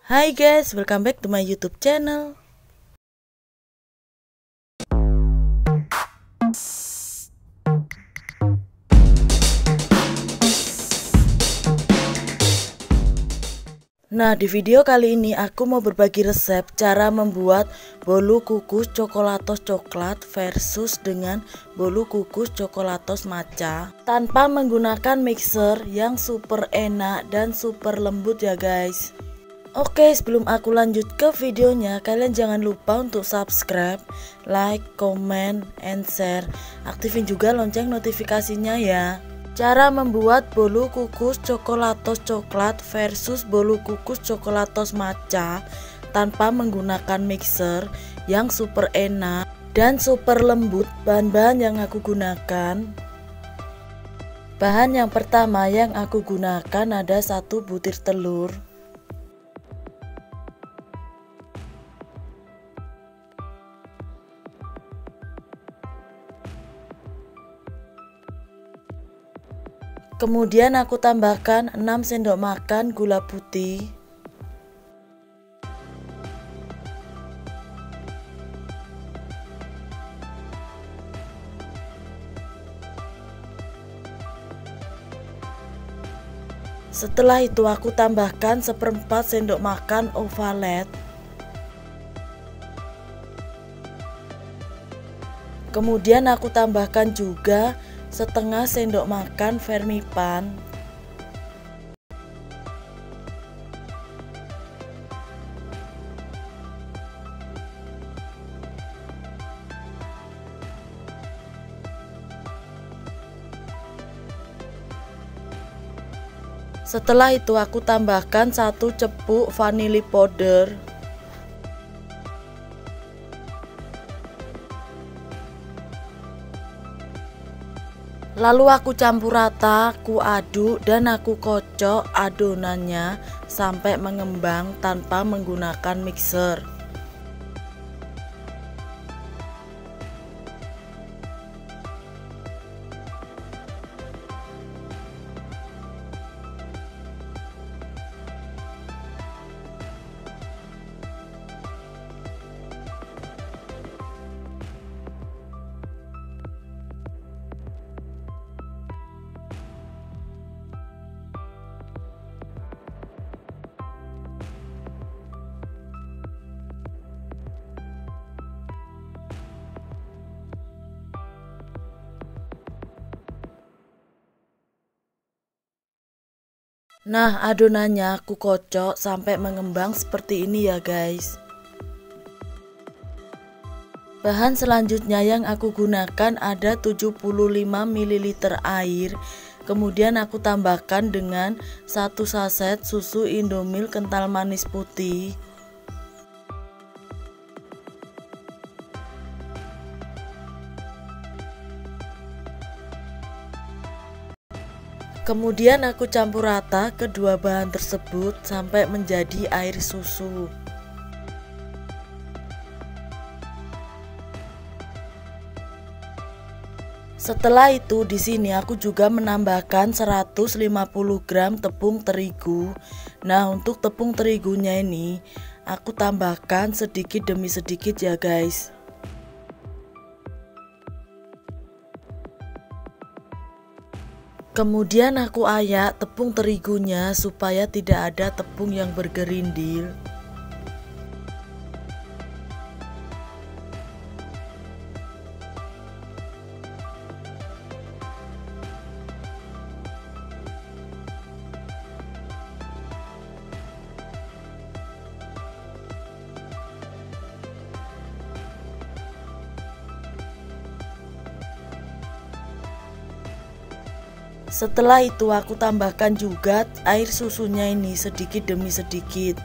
Hai guys, welcome back to my YouTube channel. Nah, di video kali ini aku mau berbagi resep cara membuat bolu kukus coklatos coklat versus dengan bolu kukus coklatos matcha tanpa menggunakan mixer yang super enak dan super lembut ya guys. Oke, sebelum aku lanjut ke videonya, kalian jangan lupa untuk subscribe, like, comment, and share. Aktifin juga lonceng notifikasinya ya. Cara membuat bolu kukus coklatos coklat versus bolu kukus coklatos matcha tanpa menggunakan mixer yang super enak dan super lembut. Bahan-bahan yang aku gunakan. Bahan yang pertama yang aku gunakan ada 1 butir telur. Kemudian aku tambahkan 6 sendok makan gula putih. Setelah itu aku tambahkan 1/4 sendok makan ovalet. Kemudian aku tambahkan juga 1/2 sendok makan vermipan. Setelah itu aku tambahkan 1 cepuk vanili powder. Lalu aku campur rata, aku aduk dan aku kocok adonannya sampai mengembang tanpa menggunakan mixer. Nah, adonannya aku kocok sampai mengembang seperti ini ya guys. Bahan selanjutnya yang aku gunakan ada 75 ml air. Kemudian aku tambahkan dengan 1 saset susu Indomilk kental manis putih. Kemudian aku campur rata kedua bahan tersebut sampai menjadi air susu. Setelah itu di sini aku juga menambahkan 150 gram tepung terigu. Nah, untuk tepung terigunya ini aku tambahkan sedikit demi sedikit ya guys. Kemudian aku ayak tepung terigunya supaya tidak ada tepung yang bergerindil. Setelah itu aku tambahkan juga air susunya ini sedikit demi sedikit.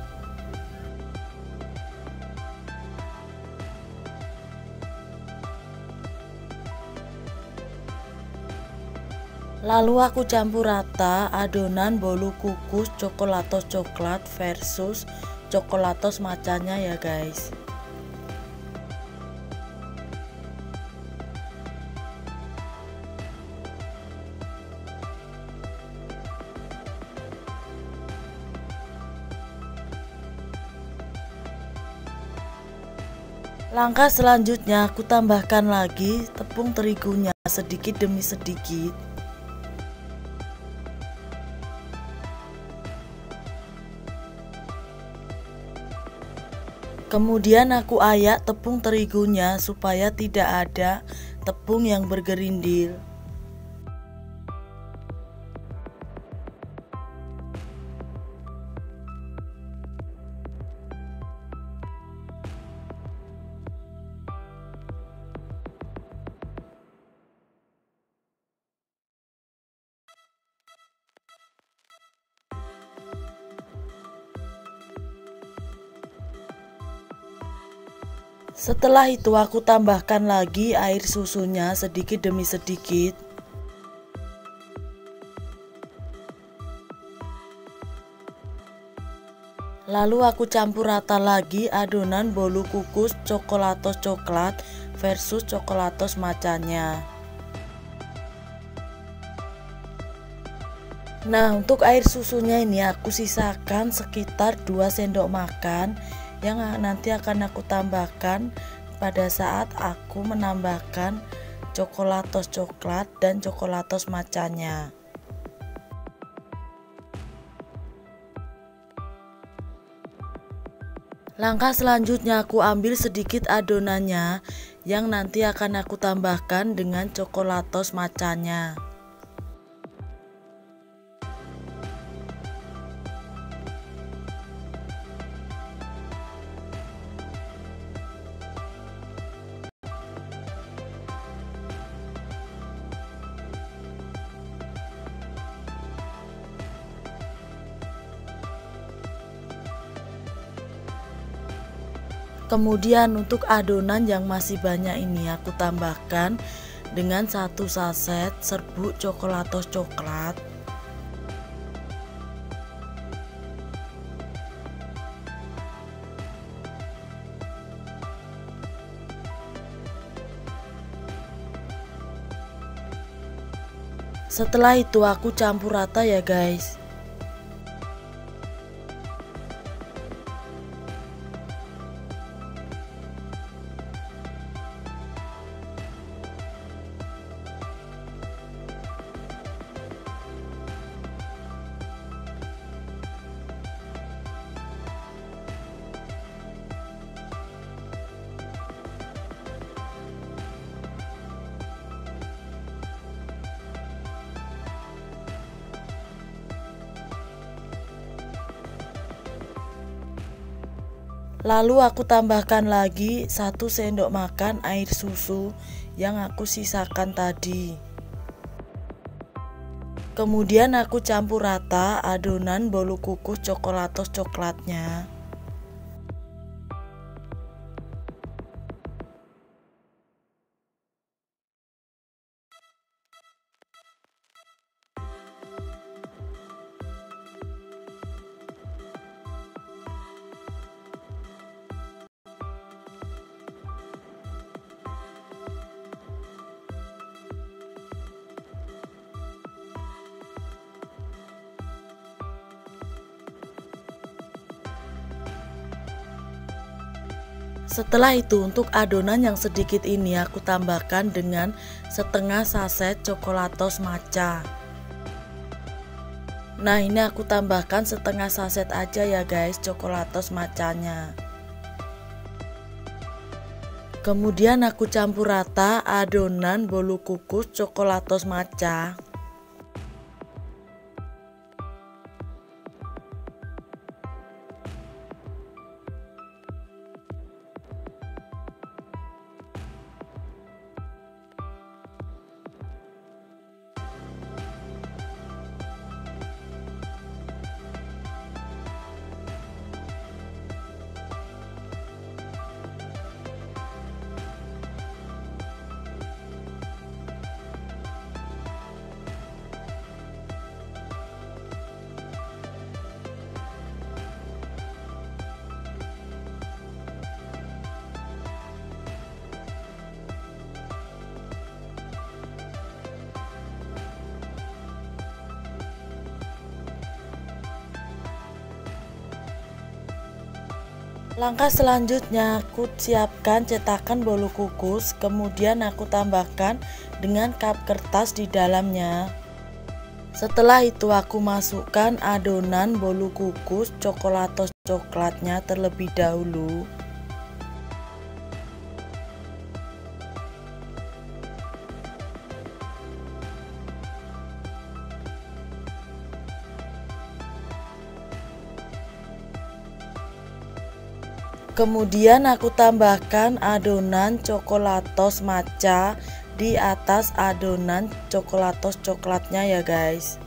Lalu aku campur rata adonan bolu kukus coklatos coklat versus coklatos matchanya ya guys. Langkah selanjutnya aku tambahkan lagi tepung terigunya sedikit demi sedikit. Kemudian aku ayak tepung terigunya supaya tidak ada tepung yang bergerindil. Setelah itu aku tambahkan lagi air susunya sedikit demi sedikit. Lalu aku campur rata lagi adonan bolu kukus coklatos coklat versus coklatos matchanya. Nah, untuk air susunya ini aku sisakan sekitar 2 sendok makan yang nanti akan aku tambahkan pada saat aku menambahkan coklatos coklat dan coklatos matchanya. Langkah selanjutnya aku ambil sedikit adonannya yang nanti akan aku tambahkan dengan coklatos matchanya. Kemudian untuk adonan yang masih banyak ini aku tambahkan dengan 1 saset serbuk coklatos coklat. Setelah itu aku campur rata ya guys. Lalu aku tambahkan lagi 1 sendok makan air susu yang aku sisakan tadi. Kemudian aku campur rata adonan bolu kukus coklatos coklatnya. Setelah itu untuk adonan yang sedikit ini aku tambahkan dengan setengah saset coklatos matcha. Nah, ini aku tambahkan setengah saset aja ya guys coklatos matchanya. Kemudian aku campur rata adonan bolu kukus coklatos matcha. Langkah selanjutnya aku siapkan cetakan bolu kukus, kemudian aku tambahkan dengan cup kertas di dalamnya. Setelah itu aku masukkan adonan bolu kukus coklatos coklatnya terlebih dahulu. Kemudian aku tambahkan adonan coklatos matcha di atas adonan coklatos coklatnya ya guys.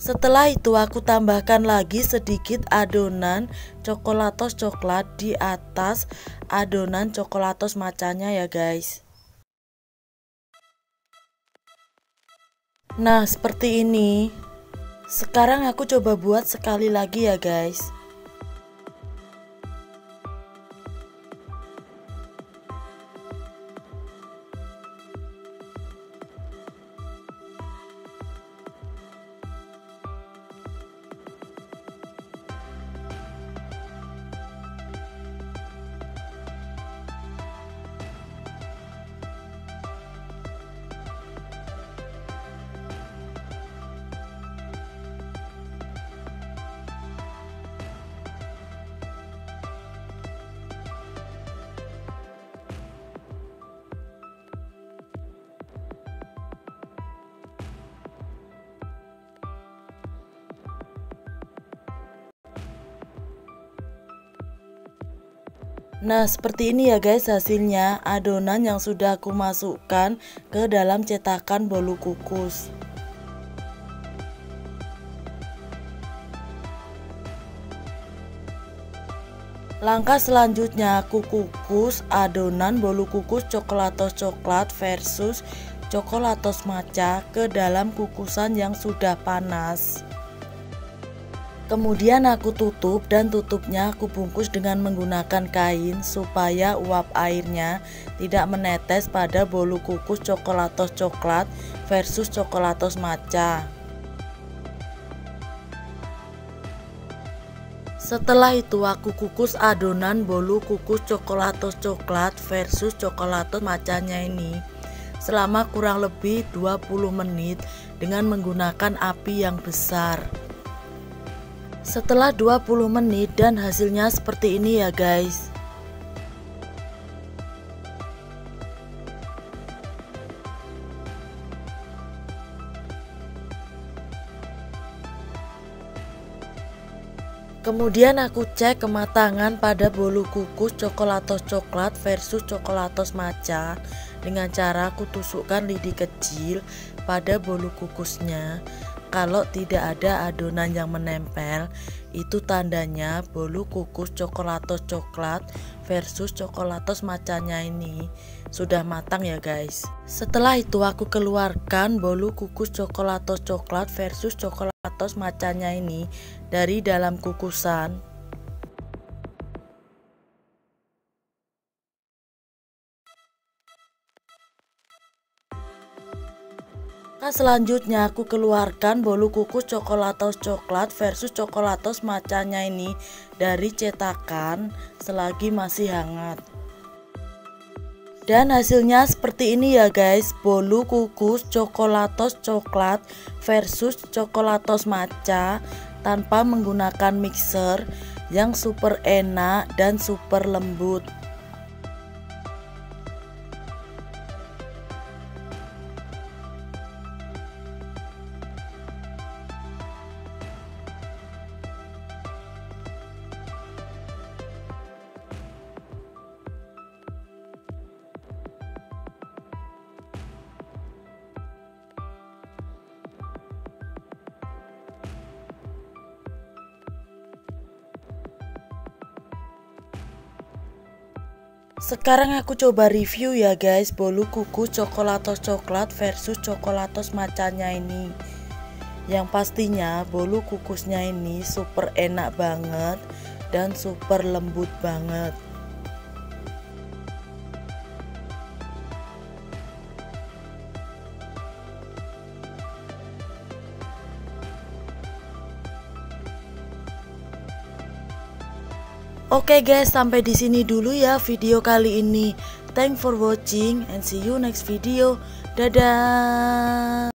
Setelah itu aku tambahkan lagi sedikit adonan coklatos coklat di atas adonan coklatos matchanya ya guys. Nah seperti ini. Sekarang aku coba buat sekali lagi ya guys. Nah seperti ini ya guys hasilnya adonan yang sudah aku masukkan ke dalam cetakan bolu kukus. Langkah selanjutnya aku kukus adonan bolu kukus coklatos coklat versus coklatos matcha ke dalam kukusan yang sudah panas. Kemudian aku tutup dan tutupnya aku bungkus dengan menggunakan kain supaya uap airnya tidak menetes pada bolu kukus coklatos coklat versus coklatos matcha. Setelah itu aku kukus adonan bolu kukus coklatos coklat versus coklatos matchanya ini selama kurang lebih 20 menit dengan menggunakan api yang besar. Setelah 20 menit dan hasilnya seperti ini ya guys. Kemudian aku cek kematangan pada bolu kukus coklatos coklat versus coklatos matcha dengan cara aku tusukkan lidi kecil pada bolu kukusnya. Kalau tidak ada adonan yang menempel, itu tandanya bolu kukus coklatos coklat versus coklatos matchanya ini sudah matang ya guys. Setelah itu aku keluarkan bolu kukus coklatos coklat versus coklatos matchanya ini dari dalam kukusan. Selanjutnya aku keluarkan bolu kukus coklatos coklat versus coklatos matchanya ini dari cetakan selagi masih hangat. Dan hasilnya seperti ini ya guys, bolu kukus coklatos coklat versus coklatos matcha tanpa menggunakan mixer yang super enak dan super lembut. Sekarang aku coba review ya guys bolu kukus coklatos coklat versus coklatos matchanya ini. Yang pastinya bolu kukusnya ini super enak banget dan super lembut banget. Oke guys, sampai di sini dulu ya video kali ini. Thanks for watching and see you next video. Dadah.